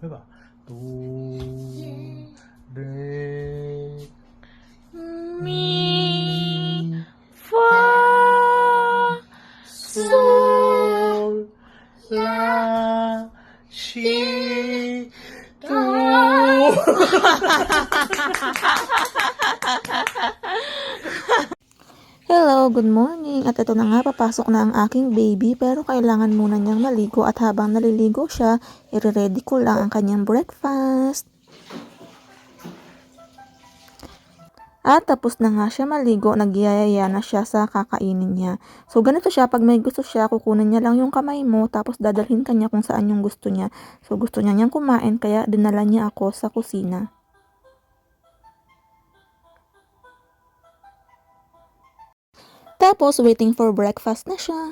해봐. 도, 레, Mi, fa, sol, 라, 시, 도. Hello, good morning. At ito na nga, papasok na ang aking baby pero kailangan muna niyang maligo at habang naliligo siya, i-ready ko lang ang kanyang breakfast. At tapos na nga siya maligo, nagyayaya na siya sa kakainin niya. So ganito siya, pag may gusto siya, kukunin niya lang yung kamay mo tapos dadalhin ka niya kung saan yung gusto niya. So gusto niya niyang kumain kaya dinala niya ako sa kusina. Tapos, waiting for breakfast na siya.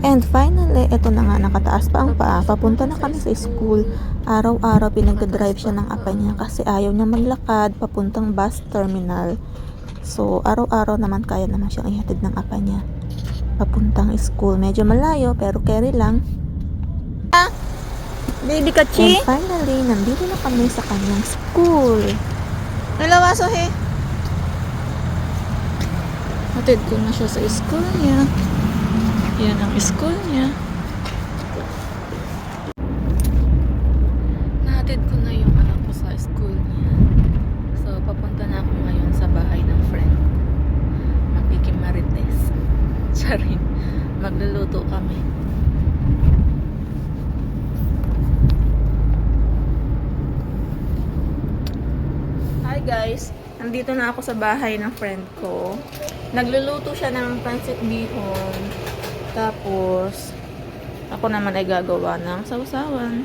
And finally, eto na nga, nakataas pa ang paa. Papunta na kami sa school. Araw-araw pinagdadrive siya ng apa niya kasi ayaw niya maglakad papuntang bus terminal. So, araw-araw naman kaya naman siyang ihatid ng apa niya papuntang school. Medyo malayo pero carry lang. Baby Kachi. And finally, nandito na kami sa kanyang school. Nalawaso he. Hatid ko na siya sa school niya. Yan ang school niya. Nahatid ko na yung anak ko sa school niya. So, papunta na ako ngayon sa bahay ng friend. Magkikimarites. Charing. Magluluto kami. Hi guys! Nandito na ako sa bahay ng friend ko. Nagluluto siya ng pancit bihon. Tapos, ako naman ay gagawa ng sausawan.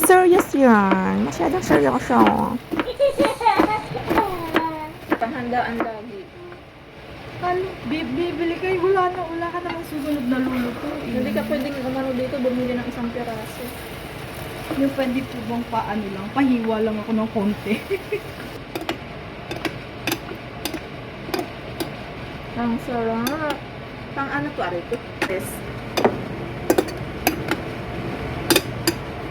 Serious yan. Masyadong seryoso. Panghandaan lagi. Ano, bibili kayo, wala ka namang susunod na luluto. Hindi ka pwedeng umano dito, bumili ng isang piraso. Yung pwede po bang paano lang, pahiwa lang ako ng konti. Ang sarap. Pang ano to, arito? Yes.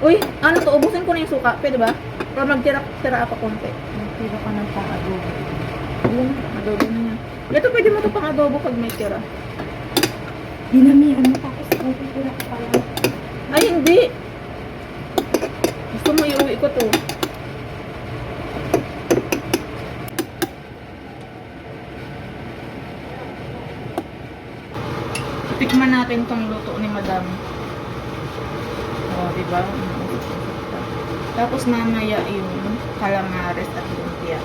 Uy, ano to? Ubusin ko na yung suka. Pwede ba? Para magtira-tira ako konti. Magtira ka ng pang-adobo. Yun, adobo na yan. Ito pwede mo to pang adobo pag may tira. Dinamihan mo tapos magtitira ka pala. Ay, hindi. Gusto mo iuwi ko to. Tikman natin tong luto ni Madam. O, diba? Tapos mamaya yung calamares at lumpia.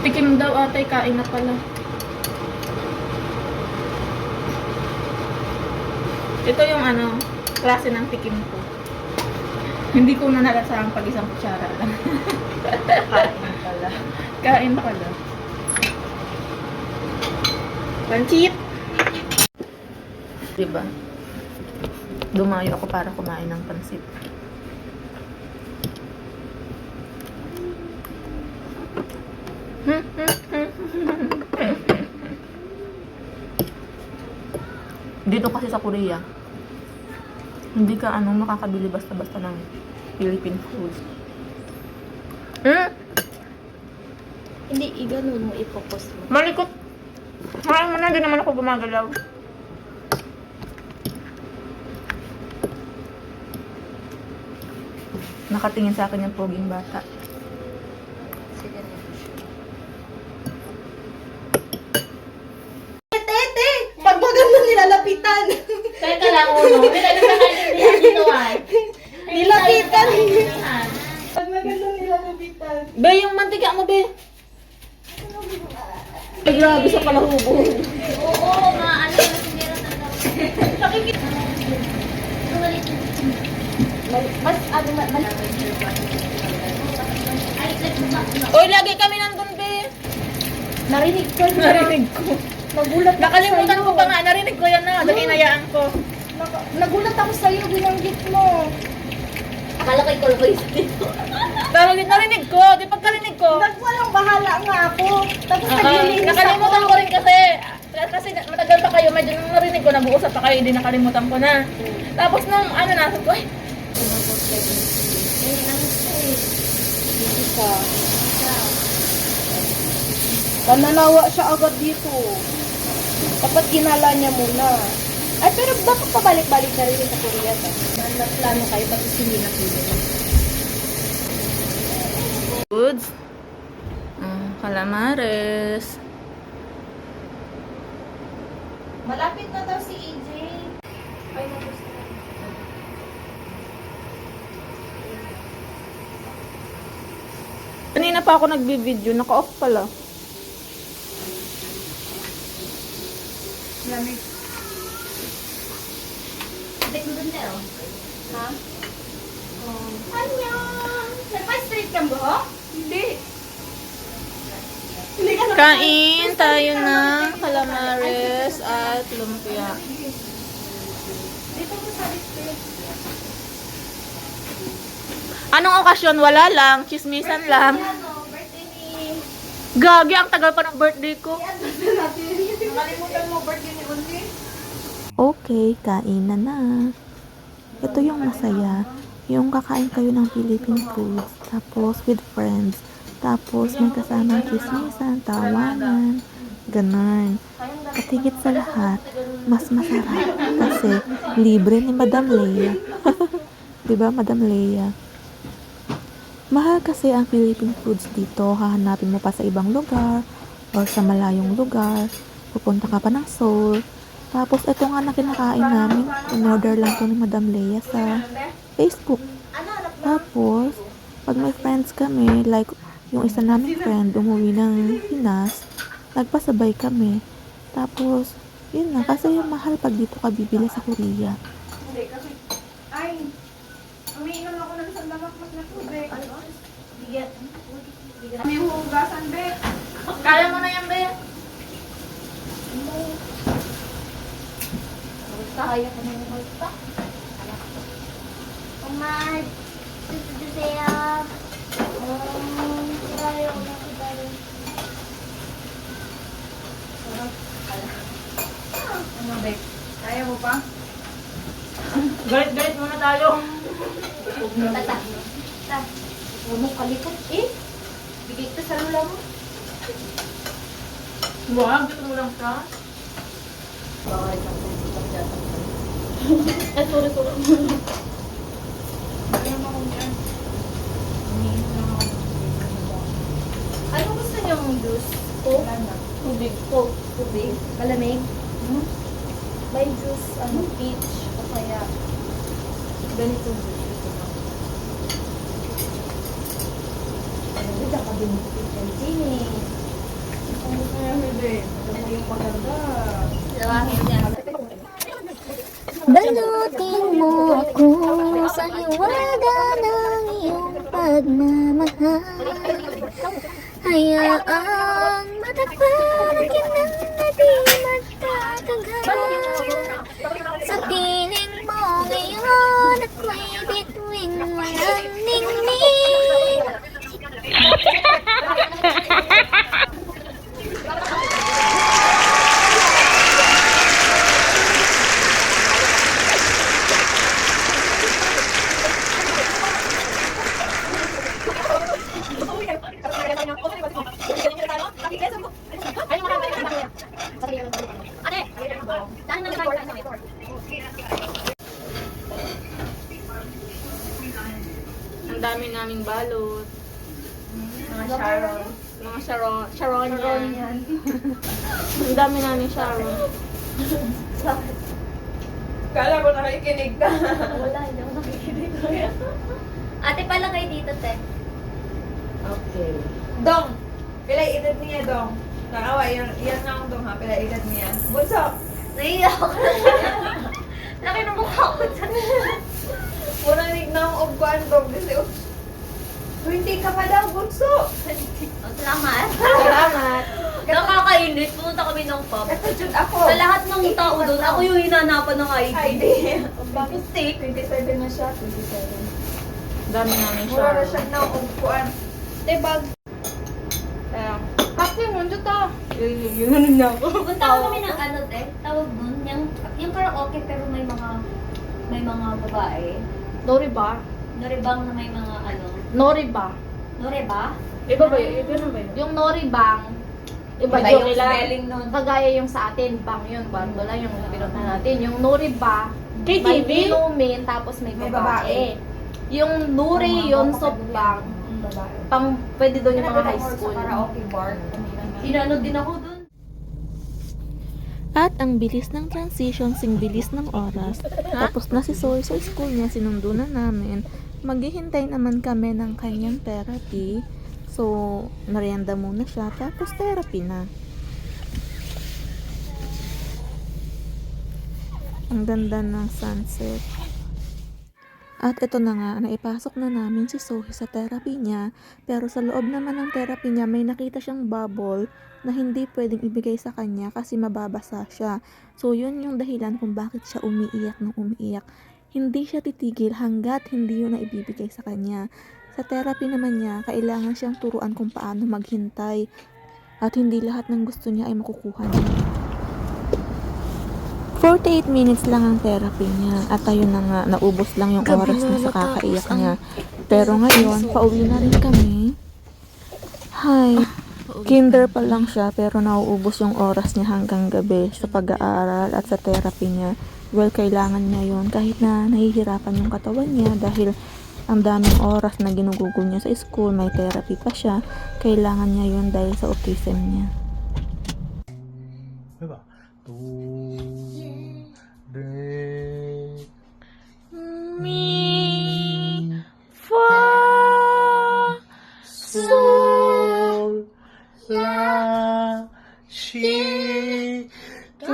Tikim daw atay, kain na pala. Ito yung ano, klase ng tikim ko. Hindi ko na nalasang pag isang kutsara lang. Kain pala. Kain pala. Pancit! Diba? Dumayo ako para kumain ng pansit. Dito kasi sa Korea, hindi ka makakabili basta-basta ng Philippine food. Hindi, iganon mo, ipopos mo. Malikot! Parang mo na, hindi naman ako gumagalaw. Nakatingin sa akin yung poging bata. Sige na. Pag maganda nilalapitan. Teka lang, uno. Hindi tayo nagkakaintindihan dito, ay. Nilapitan. Nagkakaintindihan. Pag maganda nilalapitan. Be, yung mantika mo, be. Ay, grabe sa palahubo. Oo, maano na hindi rin ang Pakikita. Mas, ano, Ay, nagsumak. Uy, lagi kami nandun, be. narinig ko. Narinig ko. Nagulat ako Nakalimutan sa'yo. ko pa nga, narinig ko yan na. Dahil inayaan ko. Nagulat ako sa'yo, binanggit mo. Akala ko ikaw lang kayo dito. Pero narinig ko, di pagkarinig ko. Nagwalang bahala nga ako. Tapos naglilinis ako. Nakalimutan ko rin kasi matagal pa kayo, medyo nung narinig ko, nag-uusap pa kayo, hindi nakalimutan ko na. Tapos nung ano na, sabi ko, ay, Pananawa siya agad dito. Dapat ginala niya muna. Ay, pero dapat pabalik-balik na rin sa Korea. Plano kayo, tapos hindi na pwede. goods. Calamares. Malapit na daw si AJ. Ay, nagusto na. Kanina pa ako nagbi-video, naka-off pala. Lamig. Tek mo dun tayo. Ha? Annyeong! Nagpa-straight ka ba? Hindi. Kain tayo ng calamares at lumpia. Dito mo sa display. Anong okasyon? Wala lang. Chismisan lang. Ano, birthday ni... Gagi, ang tagal pa ng birthday ko. Nakalimutan mo birthday ni Unti? Okay, kain na. Ito yung masaya. Yung kakain kayo ng Philippine foods. Tapos with friends. Tapos may kasamang chismisan, tawanan. Ganon. At higit sa lahat, mas masarap. Kasi libre ni Madam Leia. Diba, Madam Leia? Mahal kasi ang Philippine foods dito. Hahanapin mo pa sa ibang lugar or sa malayong lugar. Pupunta ka pa ng Seoul. Tapos ito nga na kinakain namin. In-order lang to ni Madam Leia sa Facebook. Tapos, pag may friends kami, like yung isa naming friend umuwi ng Pinas, nagpasabay kami. Tapos, yun na. Kasi yung mahal pag dito ka bibili sa Korea. Hindi, kasi... Ay! Umiinom ako ng isang damakmak na tubig. Bigat. May hugasan, Be. Kaya mo na yan, Be. Kaya ka na yung pa. Oh my... Saya... Kaya ko na kaya. Ano, Be? Kaya mo pa? Galit-galit muna tayo. Tata. Ta. Huwag mo kalikot eh. Bigay ito sa lula mo. Wag, gusto mo lang siya. Bawal ka po. Eh, sorry. Kaya mo akong yan. Ano gusto niyo mong juice? Coke? Tubig. Coke. Tubig? Malamig? May juice, peach, o kaya ganito juice. Ano ba ka binigit ng sini? Ang gusto niya, Be. Alam mo yung maganda. Lawangin niya. Balutin mo ako sa hiwaga ng iyong pagmamahal. Hayaang matapagin ng na di magtatagal. Sa piling mo ngayon ako'y bituing walang ningning. Ang dami naming balot. Mga Sharon. Mga Sharon yan. Ang dami namin Sharon. Kala ko nakikinig ka. Wala, hindi ako nakikinig. Ate pala kayo dito, te. Okay. Dong! Pila edad niya, Dong? Nakawa, yan na ang Dong ha. Pila edad niya. Bunso! Naiiyak ako. Laki ng mukha ko dyan. Muna na ang ogkuan, Dong. Kasi, 20 ka pa daw, Bunso! Oh, salamat. Salamat. Nakakainit. Pumunta kami ng pub. Ito, Jud, ako. Sa lahat ng tao doon, ako yung hinanapan ng ID. ID. Bakit steak? 27 na siya, 27. Dami namin siya. Mura na siya na kuan. Tebag. Kaya, Kasi mo Jud ta. yun na ako. Punta kami ng ano, tawag doon, yung karaoke pero may mga babae. Nori ba? Noribang na may mga ano. Nori ba? Noreba? Iba ba yun? Iba na ba yun? Yung Nori Bang, iba Iba yung yung nila. spelling nun. Kagaya yung sa atin, Bang yun, Bardo lang yung pinunta natin. Yung Nori Ba, KTV? may inumin, tapos may May babae. Yung Nuri, yung Sobbang, Babae. pang pwede doon yung mga high school. Sa karaoke bar. Inano din ako doon. At ang bilis ng transition, sing bilis ng oras. Tapos na si Zoe sa school niya, sinundo na namin. Maghihintay naman kami ng kanyang therapy. So, merienda muna siya, tapos therapy na. Ang ganda ng sunset. At ito na nga, naipasok na namin si Zoe sa therapy niya. Pero sa loob naman ng therapy niya, may nakita siyang bubble na hindi pwedeng ibigay sa kanya kasi mababasa siya. So, yun yung dahilan kung bakit siya umiiyak ng umiiyak. Hindi siya titigil hanggat hindi yun na ibibigay sa kanya. Sa therapy naman niya, kailangan siyang turuan kung paano maghintay. At hindi lahat ng gusto niya ay makukuha niya. 48 minutes lang ang therapy niya. At ayun na nga, naubos lang yung oras na sa kakaiyak niya. Pero ngayon, pauwi na rin kami. Hi. Kinder pa lang siya pero nauubos yung oras niya hanggang gabi sa pag-aaral at sa therapy niya. Well, kailangan niya yun kahit na nahihirapan yung katawan niya dahil ang daming oras na ginugugol niya sa school, may therapy pa siya. Kailangan niya yun dahil sa autism niya. 해봐. 도, 레, 미, 파, 솔, 라, 시, 도.